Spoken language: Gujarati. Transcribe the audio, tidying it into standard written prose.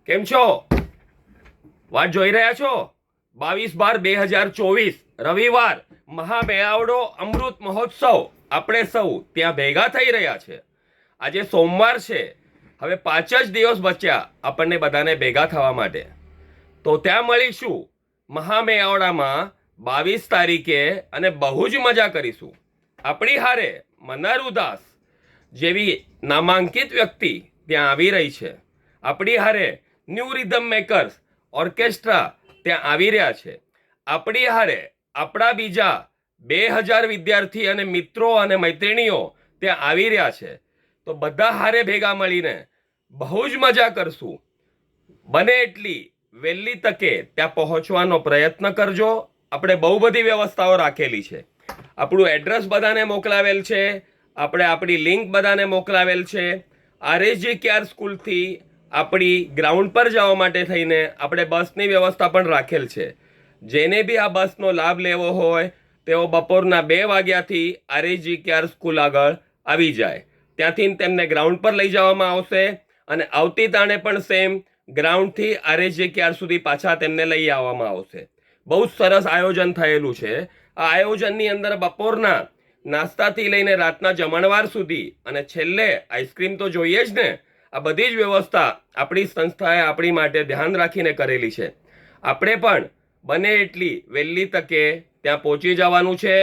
કેમ છો? વાત જોઈ રહ્યા છો? 22/12/2024 રવિવાર મહામેળાવડો અમૃત મહોત્સવ આપણે સૌ ત્યાં ભેગા થઈ રહ્યા છે. આજે સોમવાર છે. હવે 5 જ દિવસ બચ્યા આપણને બધાને ભેગા થવા માટે. તો ત્યાં મળીશું મહામેળાવડામાં 22 તારીખે અને બહુ જ મજા કરીશું. આપણી હારે મન્નાર ઉદાસ જેવી નામાંકિત વ્યક્તિ ત્યાં આવી રહી છે. આપણી હારે ન્યૂ રિધમ મેકર્સ ઓર્કેસ્ટ્રા ત્યાં આવી રહ્યા છે. આપણી હારે આપણા બીજા 2000 વિદ્યાર્થી અને મિત્રો અને મૈત્રિણીઓ ત્યાં આવી રહ્યા છે. તો બધા હારે ભેગા મળીને બહુ જ મજા કરશું. બને એટલી વહેલી તકે ત્યાં પહોંચવાનો પ્રયત્ન કરજો. આપણે બહુ બધી વ્યવસ્થાઓ રાખેલી છે. આપણું એડ્રેસ બધાને મોકલાવેલ છે. આપણે આપણી લિંક બધાને મોકલાવેલ છે. RSG કેર સ્કૂલથી આપણી ગ્રાઉન્ડ પર જવા માટે થઈને આપણે બસની વ્યવસ્થા પણ રાખેલ છે. જેને બી આ બસનો લાભ લેવો હોય તેઓ બપોરના 2 વાગ્યાથી RSG કેર સ્કૂલ આગળ આવી જાય. ત્યાંથી તેમને ગ્રાઉન્ડ પર લઈ જવામાં આવશે અને આવતી તાણે પણ સેમ ગ્રાઉન્ડથી RSG કેર સુધી પાછા તેમને લઈ આવવામાં આવશે. બહુ જ સરસ આયોજન થયેલું છે. આ આયોજનની અંદર બપોરના નાસ્તાથી લઈને રાતના જમણવાર સુધી અને છેલ્લે આઈસ્ક્રીમ તો જોઈએ જ ને. આ બધી જ વ્યવસ્થા આપણી સંસ્થાએ આપણી માટે ધ્યાન રાખીને કરેલી છે. આપણે પણ બને એટલી વહેલી તકે ત્યાં પહોંચી જવાનું છે.